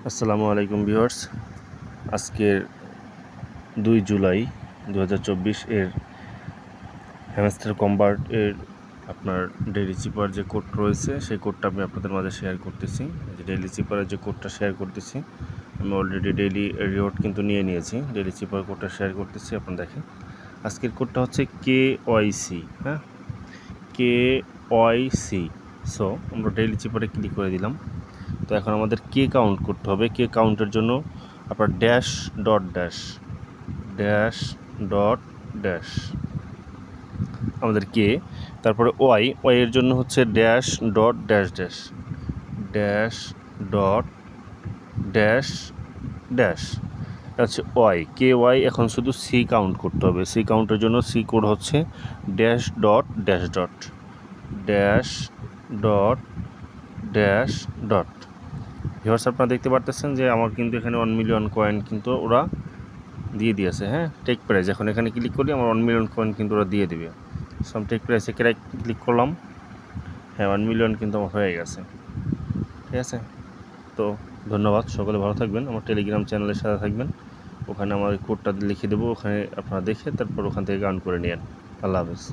আসসালামু আলাইকুম ভিউয়ার্স। আজকের 2 জুলাই 2024 এর হ্যামস্টার কম্বার্ট এর আপনার ডেইলি চিপার যে কোড রয়েছে সেই কোডটা আমি আপনাদের মাঝে শেয়ার করতেছি। যে ডেইলি চিপারের যে কোডটা শেয়ার করতেছি, আমি অলরেডি ডেইলি রিওয়ার্ড কিন্তু নিয়েছি। ডেইলি চিপার কোডটা শেয়ার করতেছি, আপনারা দেখেন। আজকের কোডটা হচ্ছে KYC, হ্যাঁ, KYC। সো আমরা ডেইলি চিপারে ক্লিক করে দিলাম। তো এখন আমাদের কে কাউন্ট করতে হবে। কে কাউন্টের জন্য আপনার ড্যাশ ডট আমাদের কে, তারপরে ওয়াই এর জন্য হচ্ছে ড্যাশ ডট ড্যাশ হচ্ছে ওয়াই। KY এখন শুধু সি কাউন্ট করতে হবে। সি কাউন্টের জন্য সি কোড হচ্ছে ড্যাশ ডট ভিউয়ার্স, আপনারা দেখতে পারতেছেন যে আমার কিন্তু এখানে 1 মিলিয়ন কয়েন কিন্তু ওরা দিয়ে দিয়েছে। হ্যাঁ, টেক প্রাইস, এখন এখানে ক্লিক করি আমার 1 মিলিয়ন কয়েন কিন্তু ওরা দিয়ে দেবে। সব টেক প্রাইসে ক্লিক করলাম। হ্যাঁ, 1 মিলিয়ন কিন্তু আমার হয়ে গেছে। ঠিক আছে, তো ধন্যবাদ, সকলে ভালো থাকবেন। আমার টেলিগ্রাম চ্যানেলের সাথে থাকবেন, ওখানে আমার কোডটা লিখে দেবো, ওখানে আপনারা দেখে তারপর ওখান থেকে গান করে নিন। আল্লাহ হাফেজ।